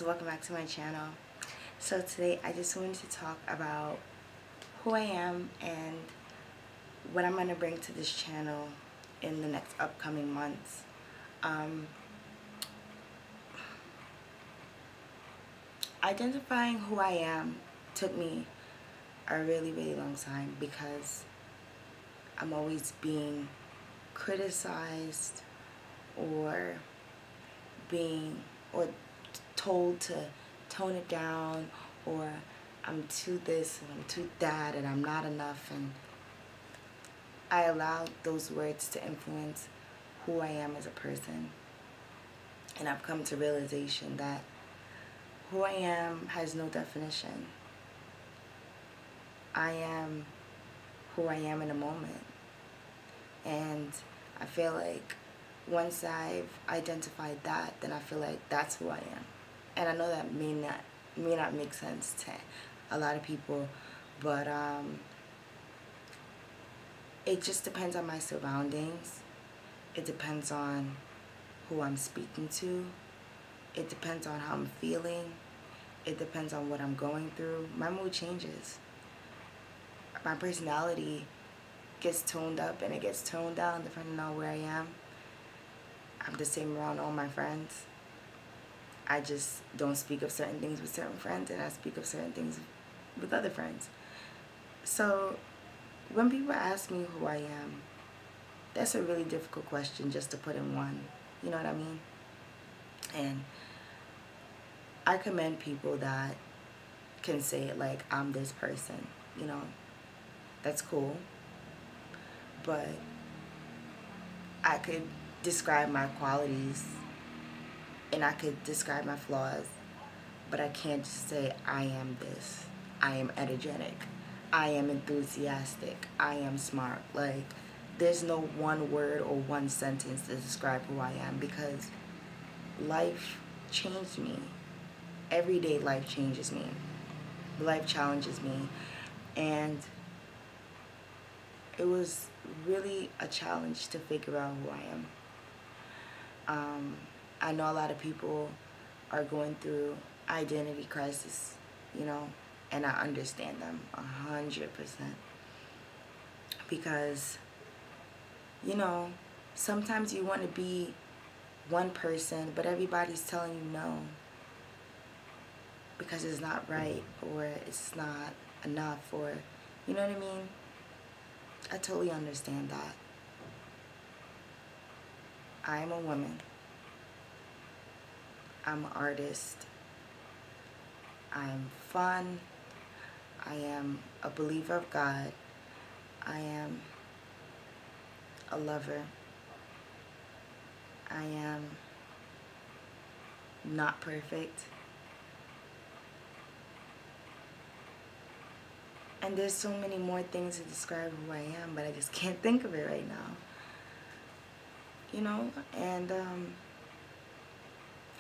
Welcome back to my channel. So today I just wanted to talk about who I am and what I'm going to bring to this channel in the next upcoming months. Identifying who I am took me a really long time because I'm always being criticized or told to tone it down, or I'm too this and I'm too that and I'm not enough, and I allowed those words to influence who I am as a person. And I've come to realization that who I am has no definition. I am who I am in a moment. And I feel like once I've identified that, then I feel like that's who I am. And I know that may not make sense to a lot of people, but it just depends on my surroundings. It depends on who I'm speaking to. It depends on how I'm feeling. It depends on what I'm going through. My mood changes. My personality gets toned up and it gets toned down depending on where I am. I'm the same around all my friends. I just don't speak of certain things with certain friends, and I speak of certain things with other friends. So when people ask me who I am, that's a really difficult question just to put in one. You know what I mean? And I commend people that can say it like, I'm this person, you know. That's cool. But I could describe my qualities and I could describe my flaws, but I can't just say I am this. I am energetic. I am enthusiastic. I am smart. Like, there's no one word or one sentence to describe who I am, because life changed me. Everyday life changes me. Life challenges me. And it was really a challenge to figure out who I am. I know a lot of people are going through identity crisis, you know, and I understand them 100%. Because, you know, sometimes you want to be one person, but everybody's telling you no, because it's not right, or it's not enough, or, you know what I mean? I totally understand that. I am a woman. I'm an artist. I'm fun. I am a believer of God. I am a lover. I am not perfect. And there's so many more things to describe who I am, but I just can't think of it right now. You know, and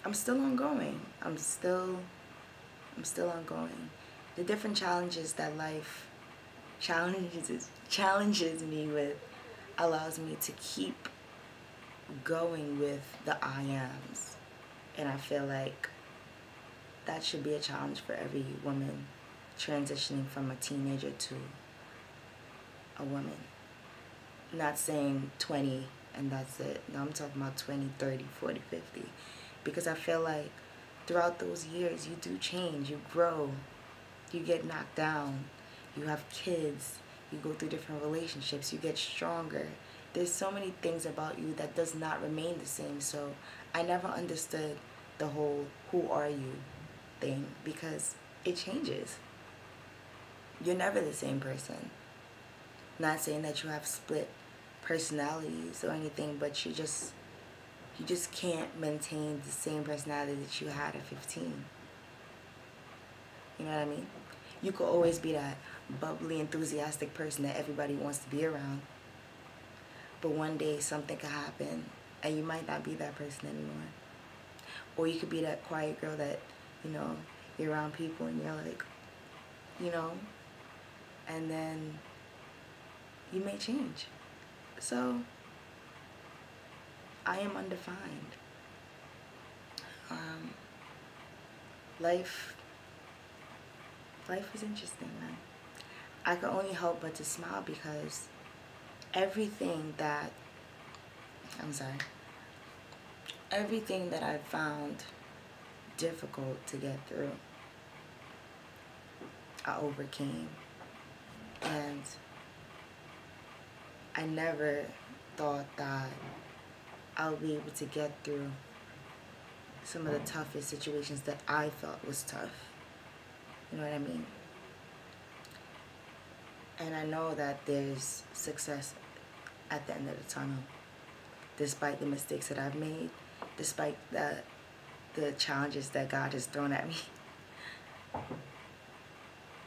I'm still ongoing. I'm still ongoing. The different challenges that life challenges me with allows me to keep going with the I ams. And I feel like that should be a challenge for every woman transitioning from a teenager to a woman. Not saying 20 and that's it. No, I'm talking about 20, 30, 40, 50. Because I feel like throughout those years, you do change, you grow, you get knocked down, you have kids, you go through different relationships, you get stronger. There's so many things about you that does not remain the same. So I never understood the whole who are you thing, because it changes. You're never the same person. Not saying that you have split personalities or anything, but you just can't maintain the same personality that you had at 15. You know what I mean? You could always be that bubbly, enthusiastic person that everybody wants to be around. But one day something could happen and you might not be that person anymore. Or you could be that quiet girl that, you know, you're around people and you're like, you know, and then you may change. So I am undefined. life is interesting, man. I can only help but to smile because everything that I found difficult to get through, I overcame. And I never thought that I'll be able to get through some of the toughest situations that I felt was tough. You know what I mean? And I know that there's success at the end of the tunnel, despite the mistakes that I've made, despite the challenges that God has thrown at me.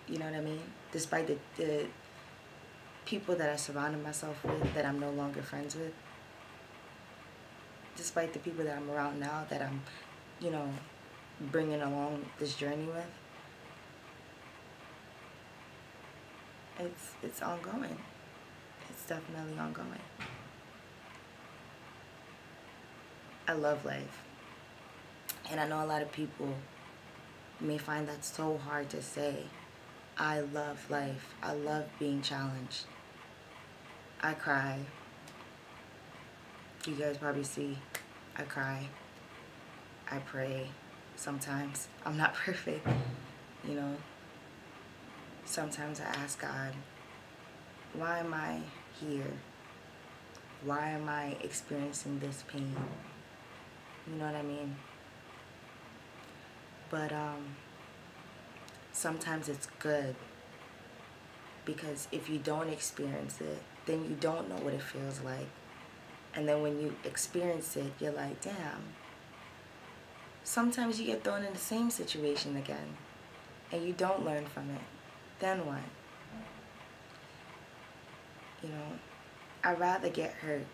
You know what I mean? Despite the people that I surrounded myself with that I'm no longer friends with. Despite the people that I'm around now that I'm, you know, bringing along this journey with. It's ongoing. It's definitely ongoing. I love life. And I know a lot of people may find that so hard to say. I love life. I love being challenged. I cry. You guys probably see I cry. I pray sometimes. I'm not perfect, you know. Sometimes I ask God, why am I here? Why am I experiencing this pain? You know what I mean? But sometimes it's good, because if you don't experience it, then you don't know what it feels like. And then when you experience it, you're like, damn. Sometimes you get thrown in the same situation again, and you don't learn from it. Then what? You know, I'd rather get hurt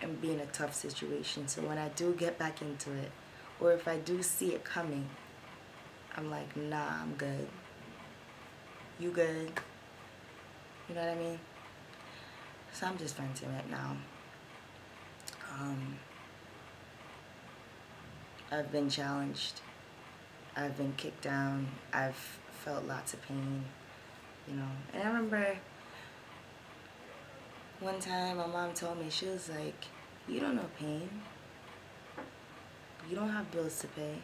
and be in a tough situation, so when I do get back into it, or if I do see it coming, I'm like, nah, I'm good. You good? You know what I mean? So I'm just venting right now. I've been challenged. I've been kicked down. I've felt lots of pain, you know. And I remember one time my mom told me, she was like, you don't know pain. You don't have bills to pay.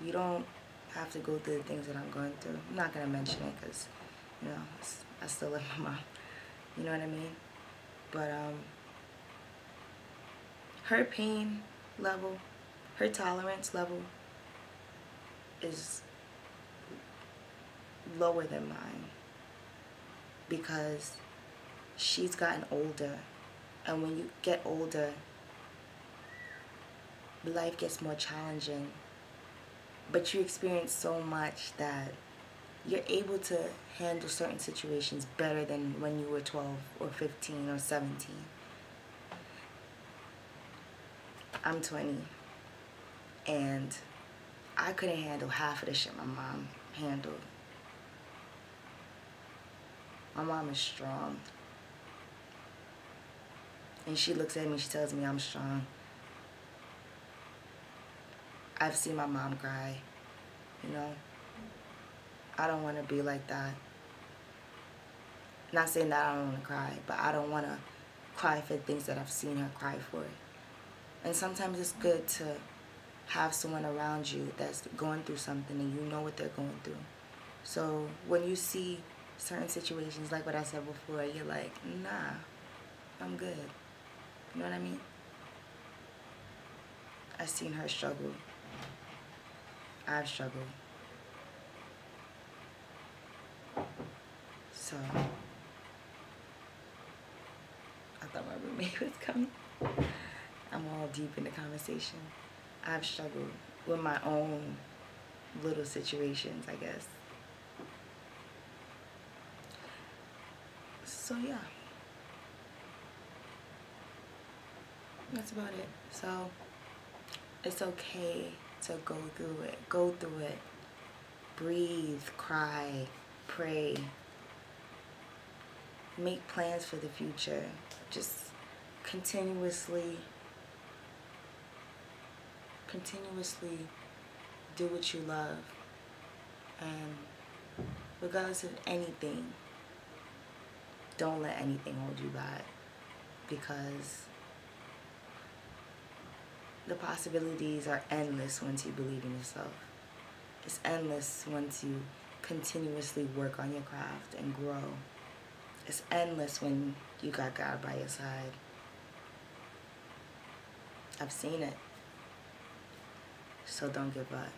You don't have to go through the things that I'm going through. I'm not going to mention it because, you know, I still love my mom. You know what I mean? But her pain level, her tolerance level is lower than mine, because she's gotten older, and when you get older, life gets more challenging, but you experience so much that you're able to handle certain situations better than when you were 12 or 15 or 17. I'm 20, and I couldn't handle half of the shit my mom handled. My mom is strong, and she looks at me, she tells me I'm strong. I've seen my mom cry, you know. I don't want to be like that. Not saying that I don't want to cry, but I don't want to cry for things that I've seen her cry for. And sometimes it's good to have someone around you that's going through something and you know what they're going through. So when you see certain situations, like what I said before, you're like, nah, I'm good. You know what I mean? I've seen her struggle. I've struggled. So I thought my roommate was coming. I'm all deep in the conversation. I've struggled with my own little situations, I guess. So yeah, that's about it. So it's okay to go through it. Go through it. Breathe, cry, pray. Make plans for the future. Just continuously Do what you love. And regardless of anything, don't let anything hold you back, because the possibilities are endless once you believe in yourself. It's endless once you continuously work on your craft and grow. It's endless when you got God by your side. I've seen it. So don't give up.